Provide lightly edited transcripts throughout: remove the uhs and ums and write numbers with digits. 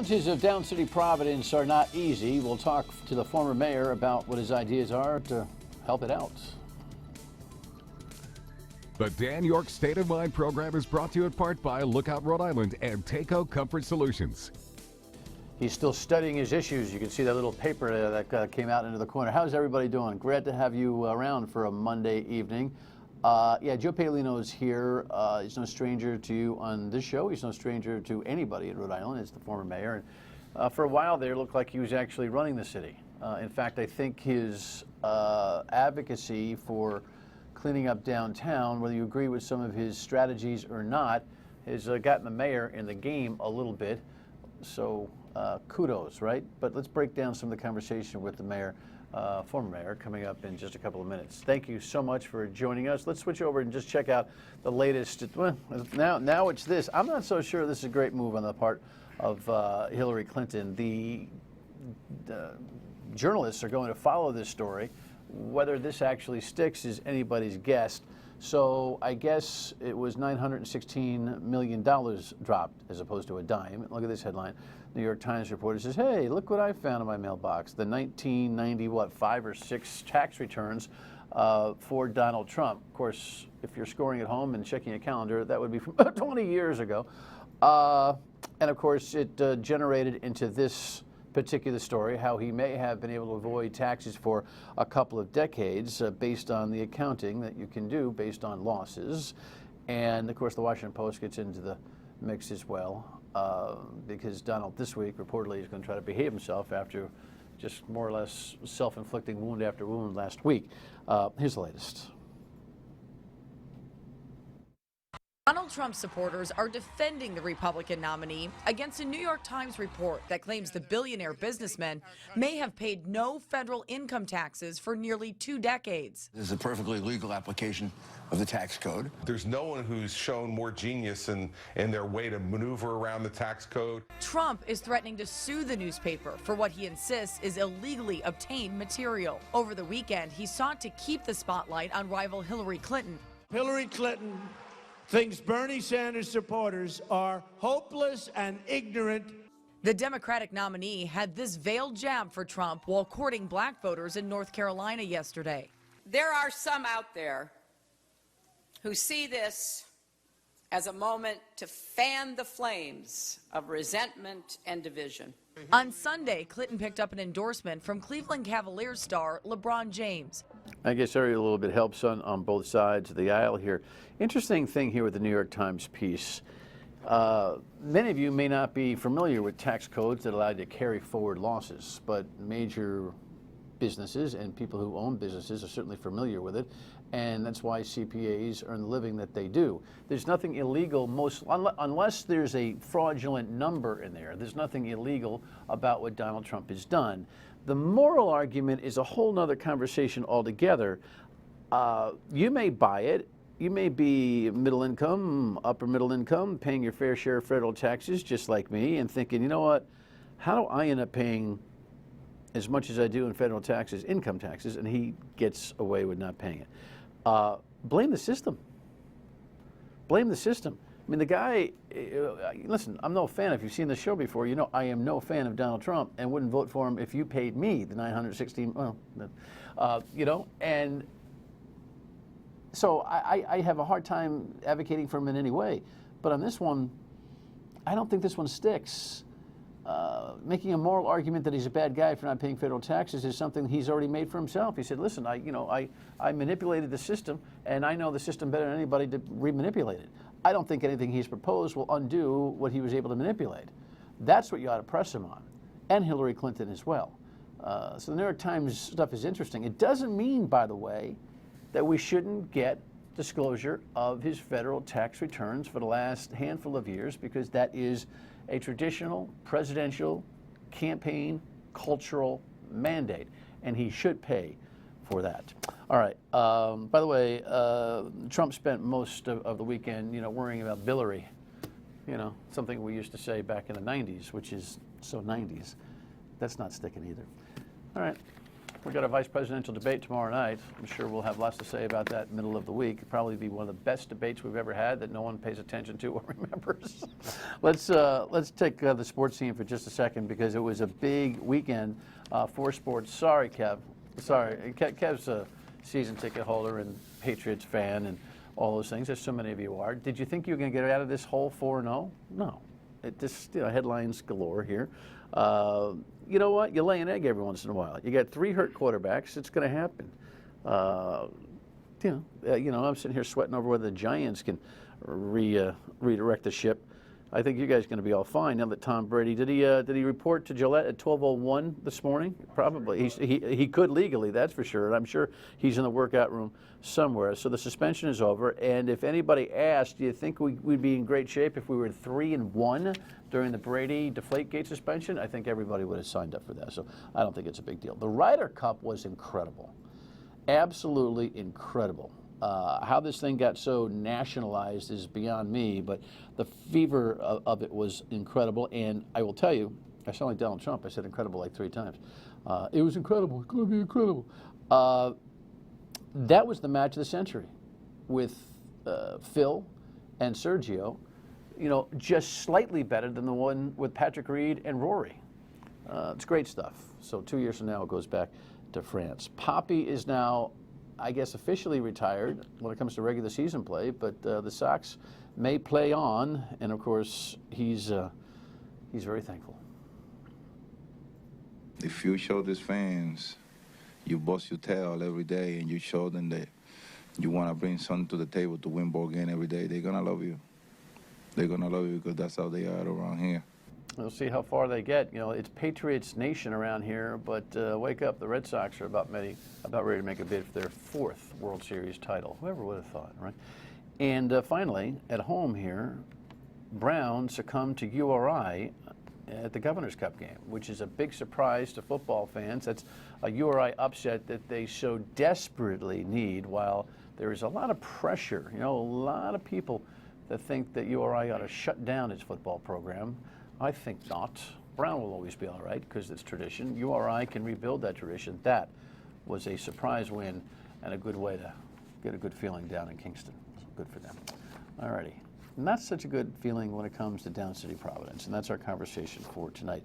challenges of Down City Providence are not easy. We'll talk to the former mayor about what his ideas are to help it out. The Dan Yorke State of Mind program is brought to you in part by Lookout Rhode Island and Takeo Comfort Solutions. He's still studying his issues. You can see that little paper that came out into the corner. How's everybody doing? Glad to have you around for a Monday evening. Yeah, Joe Paolino is here. He's no stranger to you on this show. He's no stranger to anybody in Rhode Island. He's the former mayor. And for a while there, it looked like he was actually running the city. In fact, I think his advocacy for cleaning up downtown, whether you agree with some of his strategies or not, has gotten the mayor in the game a little bit. So kudos, right? But let's break down some of the conversation with the mayor. Former mayor, coming up in just a couple of minutes. Thank you so much for joining us. Let's switch over and just check out the latest. Well, now it's this. I'm not so sure this is a great move on the part of Hillary Clinton. The journalists are going to follow this story. Whether this actually sticks is anybody's guess. So I guess it was $916 million dropped as opposed to a dime. Look at this headline. New York Times reporter says, hey, look what I found in my mailbox. The 1990, 5 or 6 tax returns for Donald Trump. Of course, if you're scoring at home and checking a calendar, that would be from 20 years ago. And of course, it generated into this particular story how he may have been able to avoid taxes for a couple of decades based on the accounting that you can do based on losses. And of course, the Washington Post gets into the mix as well because Donald this week reportedly is going to try to behave himself after just more or less self-inflicting wound after wound last week. Here's the latest. Donald Trump supporters are defending the Republican nominee against a New York Times report that claims the billionaire businessman may have paid no federal income taxes for nearly 2 decades. This is a perfectly legal application of the tax code. There's no one who's shown more genius in their way to maneuver around the tax code. Trump is threatening to sue the newspaper for what he insists is illegally obtained material. Over the weekend, he sought to keep the spotlight on rival Hillary Clinton. Hillary Clinton thinks Bernie Sanders supporters are hopeless and ignorant. The Democratic nominee had this veiled jab for Trump while courting black voters in North Carolina yesterday. There are some out there who see this as a moment to fan the flames of resentment and division. On Sunday, Clinton picked up an endorsement from Cleveland Cavaliers star LeBron James. I guess every little bit helps on both sides of the aisle here. Interesting thing here with the New York Times piece. Many of you may not be familiar with tax codes that allow you to carry forward losses, but major businesses and people who own businesses are certainly familiar with it, and that's why CPAs earn the living that they do. There's nothing illegal, unless there's a fraudulent number in there, there's nothing illegal about what Donald Trump has done. The moral argument is a whole nother conversation altogether. You may buy it. You may be middle income, upper middle income, paying your fair share of federal taxes just like me and thinking, you know what, how do I end up paying as much as I do in federal taxes, income taxes, and he gets away with not paying it? Blame the system. Blame the system. I mean, the guy, listen, I'm no fan. If you've seen the show before, you know I am no fan of Donald Trump and wouldn't vote for him if you paid me the $916, well, you know, and so I have a hard time advocating for him in any way. But on this one, I don't think this one sticks. Making a moral argument that he's a bad guy for not paying federal taxes is something he's already made for himself. He said, listen, I manipulated the system, and I know the system better than anybody to re-manipulate it. I don't think anything he's proposed will undo what he was able to manipulate. That's what you ought to press him on, and Hillary Clinton as well. So the New York Times stuff is interesting. It doesn't mean, by the way, that we shouldn't get disclosure of his federal tax returns for the last handful of years, because that is a traditional presidential campaign cultural mandate, and he should pay for that. All right. By the way, Trump spent most of the weekend, worrying about Billary, something we used to say back in the 90s, which is so 90s. That's not sticking either. All right. We got a vice presidential debate tomorrow night. I'm sure we'll have lots to say about that middle of the week. It'll probably be one of the best debates we've ever had that no one pays attention to or remembers. Let's take the sports scene for just a second, because it was a big weekend for sports. Sorry, Kev. Sorry. Kev's a season ticket holder and Patriots fan and all those things, as so many of you are. Did you think you were going to get out of this hole 4-0? No. It just, headlines galore here. You know what? You lay an egg every once in a while. You got 3 hurt quarterbacks. It's going to happen. I'm sitting here sweating over whether the Giants can redirect the ship. I think you guys are going to be all fine now that Tom Brady. Did he report to Gillette at 12:01 this morning? Probably. He could legally, that's for sure. And I'm sure he's in the workout room somewhere. So the suspension is over. And if anybody asked, do you think we'd be in great shape if we were 3-1 during the Brady Deflategate suspension? I think everybody would have signed up for that. So I don't think it's a big deal. The Ryder Cup was incredible. Absolutely incredible. How this thing got so nationalized is beyond me, but the fever of it was incredible. And I will tell you, I sound like Donald Trump. I said incredible like 3 times. It was incredible. It's going to be incredible. That was the match of the century with Phil and Sergio, just slightly better than the one with Patrick Reed and Rory. It's great stuff. So 2 years from now, it goes back to France. Poppy is now, I guess, officially retired when it comes to regular season play, but the Sox may play on, and of course, he's very thankful. If you show these fans, you bust your tail every day, and you show them that you want to bring something to the table to win ball game every day, they're gonna love you. They're gonna love you because that's how they are around here. We'll see how far they get. It's Patriots Nation around here, but wake up, the Red Sox are about ready to make a bid for their 4th World Series title. Whoever would have thought, right? And finally, at home here, Brown succumbed to URI at the Governor's Cup game, which is a big surprise to football fans. That's a URI upset that they so desperately need, while there is a lot of pressure. A lot of people that think that URI ought to shut down its football program. I think not. Brown will always be all right because it's tradition. URI can rebuild that tradition. That was a surprise win and a good way to get a good feeling down in Kingston. Good for them. All righty. Not such a good feeling when it comes to Down City, Providence, and that's our conversation for tonight.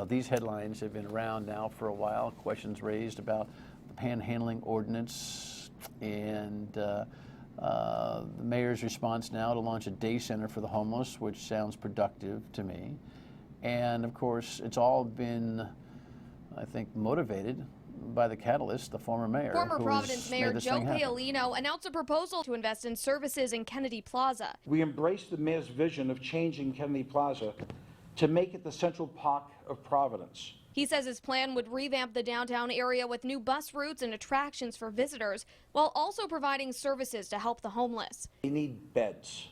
These headlines have been around now for a while. Questions raised about the Panhandling ordinance and the mayor's response now to launch a day center for the homeless, which sounds productive to me. And of course, it's all been, I think, motivated by the catalyst, the former mayor. Former Providence Mayor Joe Paolino announced a proposal to invest in services in Kennedy Plaza. We embrace the mayor's vision of changing Kennedy Plaza to make it the central park of Providence. He says his plan would revamp the downtown area with new bus routes and attractions for visitors, while also providing services to help the homeless. They need beds.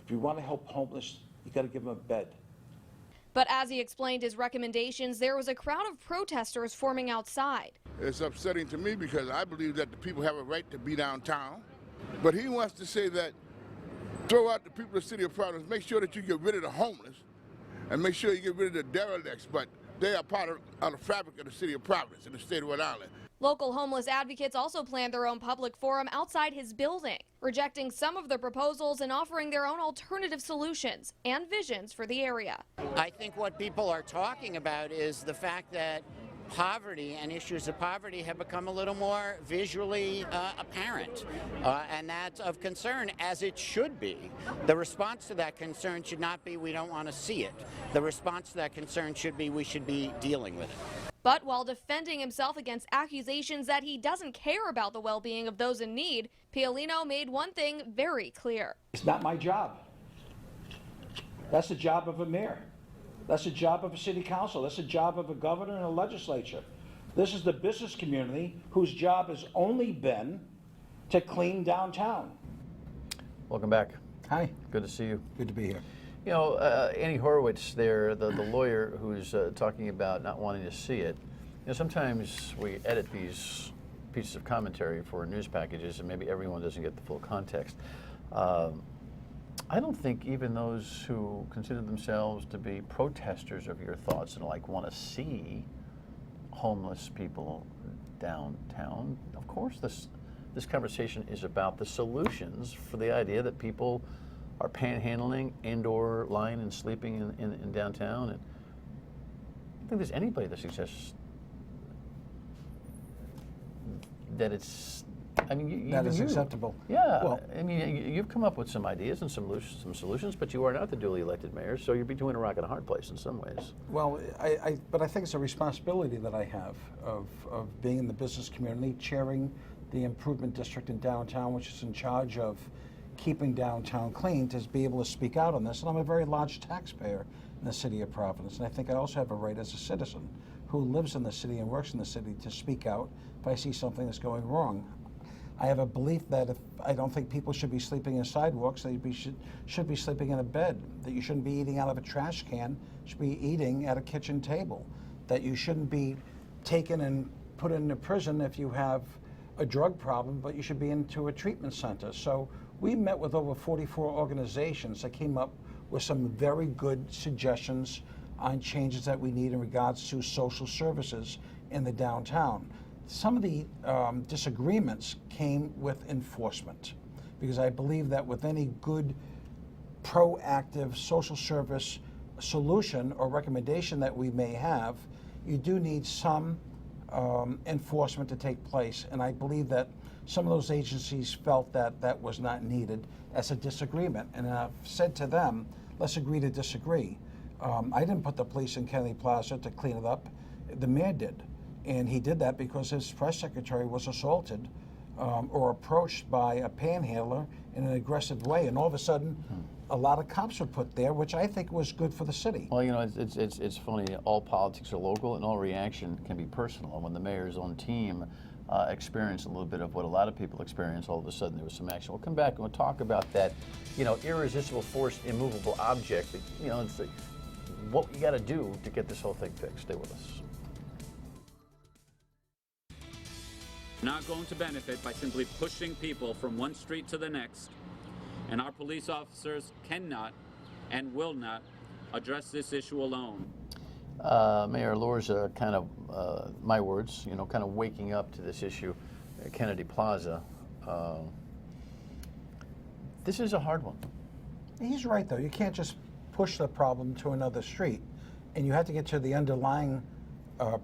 If you want to help homeless, you got to give them a bed. But as he explained his recommendations, there was a crowd of protesters forming outside. It's upsetting to me because I believe that the people have a right to be downtown. But he wants to say that throw out the people of the city of Providence, make sure that you get rid of the homeless and make sure you get rid of the derelicts. But they are part of the fabric of the city of Providence in the state of Rhode Island. Local homeless advocates also planned their own public forum outside his building, rejecting some of the proposals and offering their own alternative solutions and visions for the area. I think what people are talking about is the fact that poverty and issues of poverty have become a little more visually apparent, and that's of concern, as it should be. The response to that concern should not be we don't want to see it. The response to that concern should be we should be dealing with it. But while defending himself against accusations that he doesn't care about the well-being of those in need, Paolino made one thing very clear. It's not my job. That's the job of a mayor. That's the job of a city council. That's the job of a governor and a legislature. This is the business community whose job has only been to clean downtown. Welcome back. Hi. Good to see you. Good to be here. Annie Horowitz there, the lawyer who's talking about not wanting to see it. Sometimes we edit these pieces of commentary for news packages and maybe everyone doesn't get the full context. I don't think even those who consider themselves to be protesters of your thoughts and want to see homeless people downtown. Of course, this conversation is about the solutions for the idea that people are panhandling and/or lying and sleeping in downtown. And I don't think there's anybody that suggests that it's. I mean, that is acceptable. Yeah, Well, I mean, you've come up with some ideas and some solutions, but you are not the duly elected mayor, so you're between a rock and a hard place in some ways. Well, but I think it's a responsibility that I have of being in the business community, chairing the improvement district in downtown, which is in charge of keeping downtown clean, to be able to speak out on this. And I'm a very large taxpayer in the city of Providence, and I think I also have a right as a citizen who lives in the city and works in the city to speak out if I see something that's going wrong. I have a belief that I don't think people should be sleeping in sidewalks. They should be sleeping in a bed. That you shouldn't be eating out of a trash can. You should be eating at a kitchen table. That you shouldn't be taken and put into prison if you have a drug problem, but you should be into a treatment center. So we met with over 44 organizations that came up with some very good suggestions on changes that we need in regards to social services in the downtown. Some of the disagreements came with enforcement, because I believe that with any good proactive social service solution or recommendation that we may have, you do need some enforcement to take place. And I believe that some of those agencies felt that that was not needed as a disagreement. And I've said to them, let's agree to disagree. I didn't put the police in Kennedy Plaza to clean it up. The mayor did. And he did that because his press secretary was assaulted or approached by a panhandler in an aggressive way. And all of a sudden, a lot of cops were put there, which I think was good for the city. Well, you know, it's funny. All politics are local, and all reaction can be personal. And when the mayor's own team experienced a little bit of what a lot of people experience, all of a sudden there was some action. We'll come back and we'll talk about that, you know, irresistible force, immovable object. That, you know, it's what you got to do to get this whole thing fixed. Stay with us. Not going to benefit by simply pushing people from one street to the next. And our police officers cannot and will not address this issue alone. Mayor Lorza, kind of, my words, you know, kind of waking up to this issue at Kennedy Plaza. This is a hard one. He's right, though. You can't just push the problem to another street. And you have to get to the underlying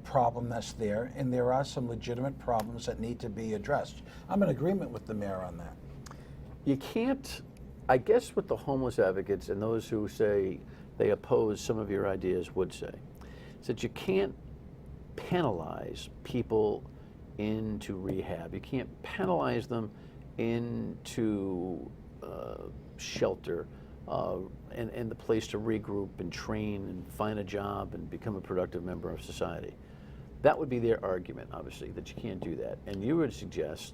problem that's there, and there are some legitimate problems that need to be addressed. I'm in agreement with the mayor on that. You can't, I guess what the homeless advocates and those who say they oppose some of your ideas would say, is that you can't penalize people into rehab. You can't penalize them into shelter and the place to regroup and train and find a job and become a productive member of society. That would be their argument, obviously, that you can't do that. And you would suggest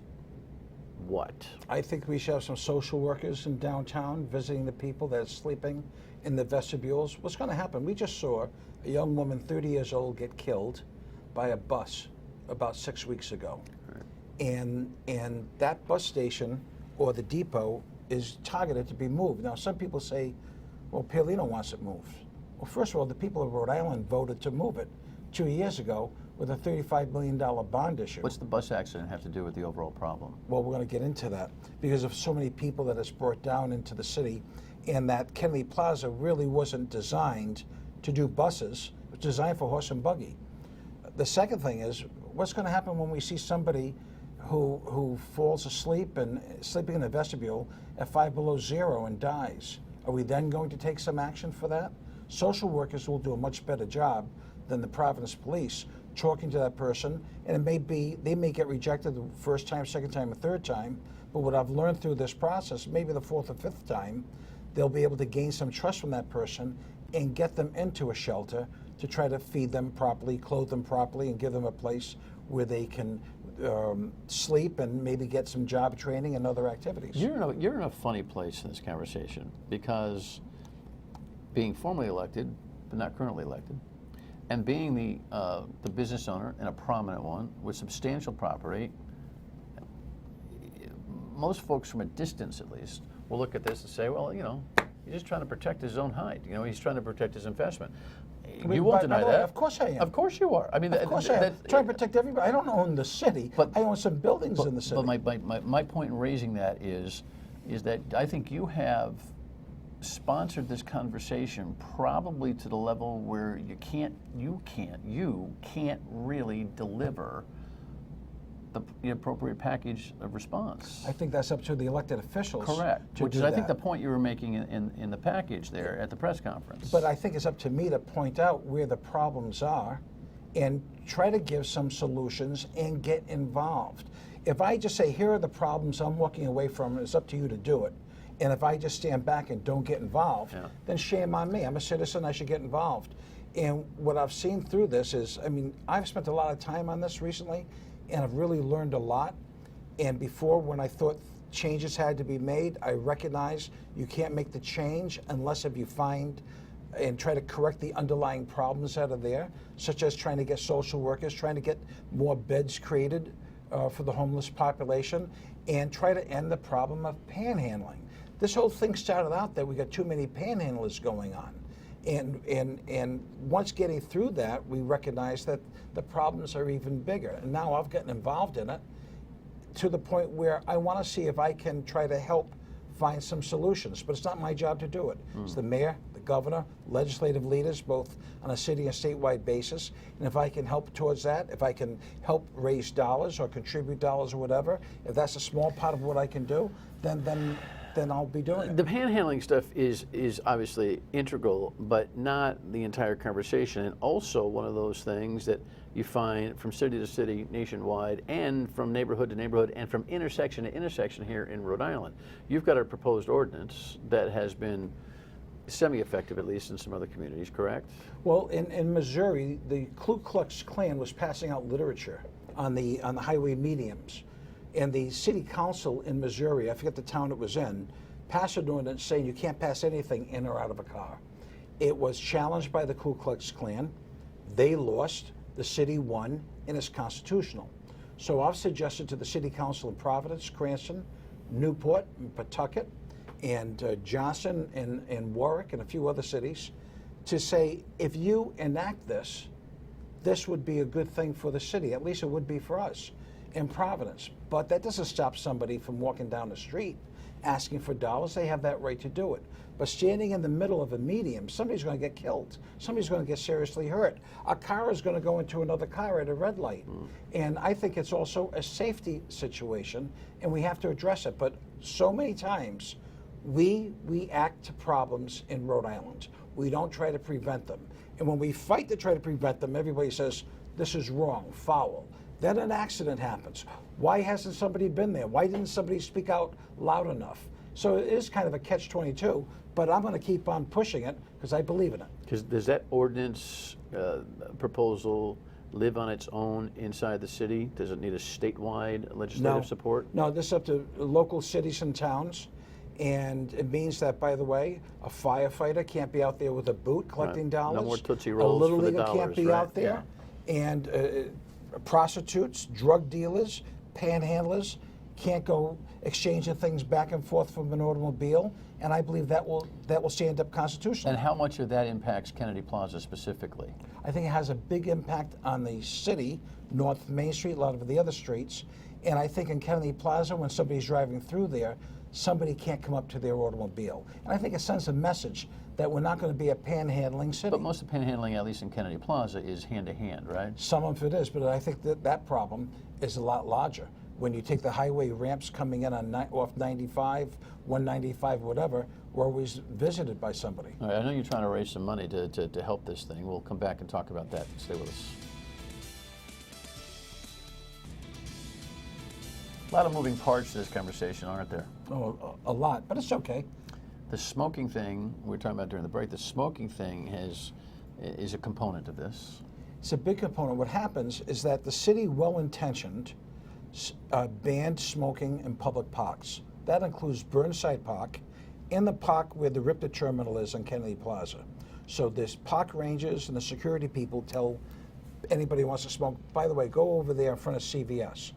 what? I think we should have some social workers in downtown visiting the people that are sleeping in the vestibules. What's going to happen? We just saw a young woman, 30 years old, get killed by a bus about 6 weeks ago. Right. And that bus station or the depot is targeted to be moved. Now, some people say, well, Paolino wants it moved. Well, first of all, the people of Rhode Island voted to move it 2 years ago with a $35 million bond issue. What's the bus accident have to do with the overall problem? Well, we're going to get into that because of so many people that it's brought down into the city, and that Kennedy Plaza really wasn't designed to do buses. It was designed for horse and buggy. The second thing is, what's going to happen when we see somebody who falls asleep and sleeping in the vestibule at 5 below zero and dies? Are we then going to take some action for that? Social workers will do a much better job than the Providence police talking to that person, and it may be they may get rejected the first time, second time, and third time, but what I've learned through this process, maybe the fourth or fifth time, they'll be able to gain some trust from that person and get them into a shelter to try to feed them properly, clothe them properly, and give them a place where they can sleep and maybe get some job training and other activities. You're in a funny place in this conversation, because being formally elected, but not currently elected, and being the business owner, and a prominent one, with substantial property, most folks from a distance at least will look at this and say, well, you know, he's just trying to protect his own hide. You know, he's trying to protect his investment. You won't By deny the way, that. Of course I am. Of course you are. I mean, Of course I am. Trying to protect everybody. I don't own the city, but I own some buildings in the city. But my point in raising that is that I think you have sponsored this conversation probably to the level where you can't really deliver the appropriate package of response. I think that's up to the elected officials. Correct. Which is, I think, the point you were making in the package there at the press conference. But I think it's up to me to point out where the problems are and try to give some solutions and get involved. If I just say, here are the problems I'm walking away from, it's up to you to do it. And if I just stand back and don't get involved, then shame on me. I'm a citizen, I should get involved. And what I've seen through this is, I mean, I've spent a lot of time on this recently, and I've really learned a lot. And before, when I thought changes had to be made, I recognize you can't make the change unless if you find and try to correct the underlying problems that are there, such as trying to get social workers, trying to get more beds created for the homeless population, and try to end the problem of panhandling. This whole thing started out that we got too many panhandlers going on. And once getting through that, we recognized that the problems are even bigger. And now I've gotten involved in it to the point where I want to see if I can try to help find some solutions. But it's not my job to do it. It's the mayor, the governor, legislative leaders, both on a city and statewide basis. And if I can help towards that, if I can help raise dollars or contribute dollars or whatever, if that's a small part of what I can do, then I'll be doing it. The panhandling stuff is obviously integral, but not the entire conversation, and also one of those things that you find from city to city nationwide, and from neighborhood to neighborhood, and from intersection to intersection here in Rhode Island. You've got a proposed ordinance that has been semi-effective, at least in some other communities, correct? Well, in Missouri, the Ku Klux Klan was passing out literature on the highway mediums. And the city council in Missouri, I forget the town it was in, passed an ordinance saying you can't pass anything in or out of a car. It was challenged by the Ku Klux Klan. They lost, the city won, and it's constitutional. So I've suggested to the city council in Providence, Cranston, Newport, and Pawtucket, and Johnson and Warwick and a few other cities to say, if you enact this, this would be a good thing for the city. At least it would be for us in Providence. But that doesn't stop somebody from walking down the street asking for dollars. They have that right to do it. But standing in the middle of a medium, somebody's going to get killed. Somebody's going to get seriously hurt. A car is going to go into another car at a red light. And I think it's also a safety situation, and we have to address it. But so many times, we react to problems in Rhode Island. We don't try to prevent them. And when we fight to try to prevent them, everybody says, this is wrong, foul. Then an accident happens. Why hasn't somebody been there? Why didn't somebody speak out loud enough? So it is kind of a catch-22, but I'm going to keep on pushing it because I believe in it. Because does that ordinance proposal live on its own inside the city? Does it need a statewide legislative support? No, this is up to local cities and towns. And it means that, by the way, a firefighter can't be out there with a boot collecting dollars. No more Tootsie Rolls for the dollars. A little leaguer can't be out there. Yeah. And prostitutes, drug dealers, panhandlers can't go exchanging things back and forth from an automobile, and I believe that will stand up constitutionally. And how much of that impacts Kennedy Plaza specifically? I think it has a big impact on the city, North Main Street, a lot of the other streets, and I think in Kennedy Plaza, when somebody's driving through there, somebody can't come up to their automobile. And I think it sends a message that we're not going to be a panhandling city. But most of panhandling, at least in Kennedy Plaza, is hand-to-hand, right? Some of it is, but I think that problem is a lot larger. When you take the highway ramps coming in on off 95, 195, whatever, we're always visited by somebody. All right, I know you're trying to raise some money to help this thing. We'll come back and talk about that. Stay with us. A lot of moving parts to this conversation, aren't there? Oh, a lot, but it's okay. The smoking thing, we were talking about during the break, the smoking thing is a component of this. It's a big component. What happens is that the city, well-intentioned, banned smoking in public parks. That includes Burnside Park and the park where the RIPTA terminal is on Kennedy Plaza. So there's park rangers and the security people tell anybody who wants to smoke, by the way, go over there in front of CVS.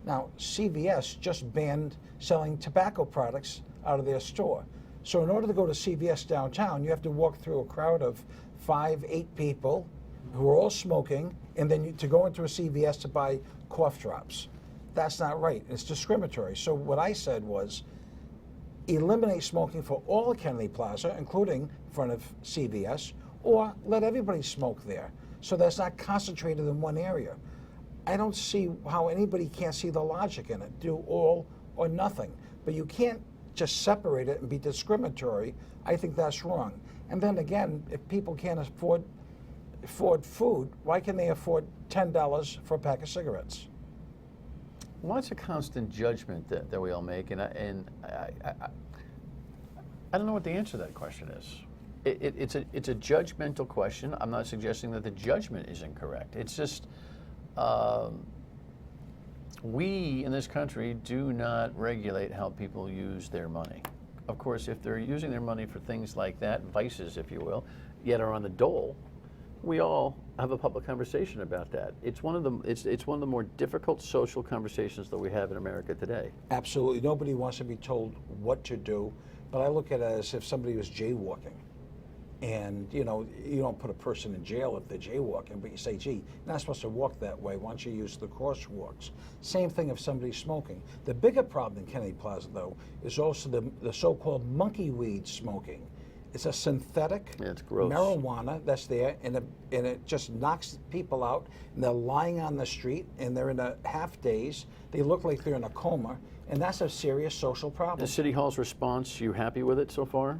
Now, CVS just banned selling tobacco products out of their store. So in order to go to CVS downtown, you have to walk through a crowd of 5, 8 people who are all smoking, and then to go into a CVS to buy cough drops. That's not right. It's discriminatory. So what I said was, eliminate smoking for all of Kennedy Plaza, including in front of CVS, or let everybody smoke there, so that's not concentrated in one area. I don't see how anybody can't see the logic in it. Do all or nothing. But you can't just separate it and be discriminatory. I think that's wrong. And then again, if people can't afford food, why can they afford $10 for a pack of cigarettes? Well, it's a constant judgment that we all make, and I don't know what the answer to that question is. It's a judgmental question. I'm not suggesting that the judgment is incorrect. It's just we in this country do not regulate how people use their money. Of course, if they're using their money for things like that, vices, if you will, yet are on the dole, we all have a public conversation about that. It's one of the more difficult social conversations that we have in America today. Absolutely. Nobody wants to be told what to do, but I look at it as if somebody was jaywalking. And, you know, you don't put a person in jail if they're jaywalking, but you say, gee, you're not supposed to walk that way. Why don't you use the crosswalks? Same thing if somebody's smoking. The bigger problem in Kennedy Plaza, though, is also the so-called monkey weed smoking. It's a synthetic marijuana that's there, and it just knocks people out, and they're lying on the street, and they're in a half daze. They look like they're in a coma, and that's a serious social problem. The City Hall's response, you happy with it so far?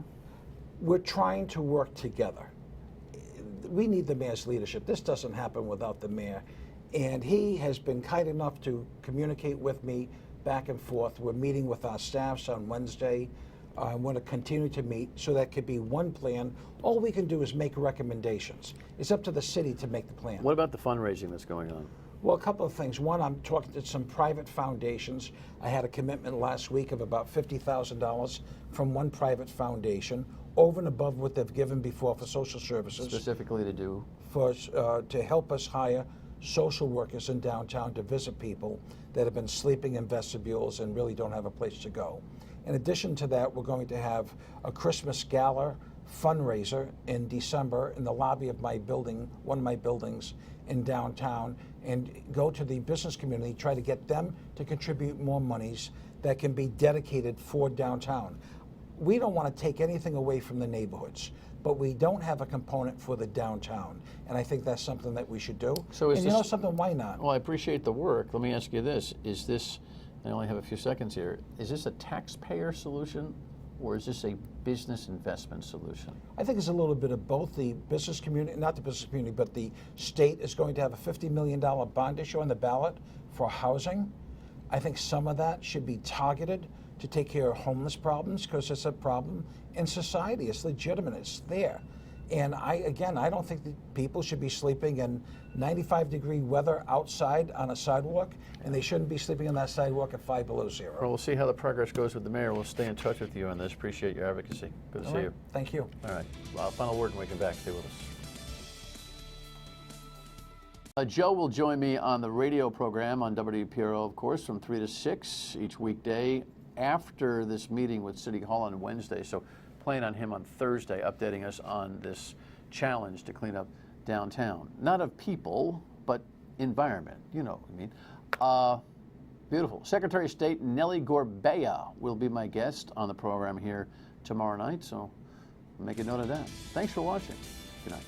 We're trying to work together. We need the mayor's leadership. This doesn't happen without the mayor. And he has been kind enough to communicate with me back and forth. We're meeting with our staffs on Wednesday. I want to continue to meet so that could be one plan. All we can do is make recommendations. It's up to the city to make the plan. What about the fundraising that's going on? Well, a couple of things. One, I'm talking to some private foundations. I had a commitment last week of about $50,000 from one private foundation, over and above what they've given before for social services. Specifically to do? To help us hire social workers in downtown to visit people that have been sleeping in vestibules and really don't have a place to go. In addition to that, we're going to have a Christmas gala fundraiser in December in the lobby of my building, one of my buildings in downtown, and go to the business community, try to get them to contribute more monies that can be dedicated for downtown. We don't want to take anything away from the neighborhoods, but we don't have a component for the downtown, and I think that's something that we should do. So and you know something, why not? Well, I appreciate the work. Let me ask you this. Is this, I only have a few seconds here, is this a taxpayer solution or is this a business investment solution? I think it's a little bit of both. The business community, not the business community, but the state is going to have a $50 million bond issue on the ballot for housing. I think some of that should be targeted to take care of homeless problems, because it's a problem in society. It's legitimate. It's there. And I don't think that people should be sleeping in 95-degree weather outside on a sidewalk, and they shouldn't be sleeping on that sidewalk at 5 below zero. Well, we'll see how the progress goes with the mayor. We'll stay in touch with you on this. Appreciate your advocacy. Good to see you. Thank you. All right. Well, final word when we come back. Stay with us. Joe will join me on the radio program on WPRO, of course, from 3 to 6 each weekday after this meeting with City Hall on Wednesday. So plan on him on Thursday, updating us on this challenge to clean up downtown. Not of people, but environment. You know what I mean. Beautiful. Secretary of State Nellie Gorbea will be my guest on the program here tomorrow night, so make a note of that. Thanks for watching. Good night.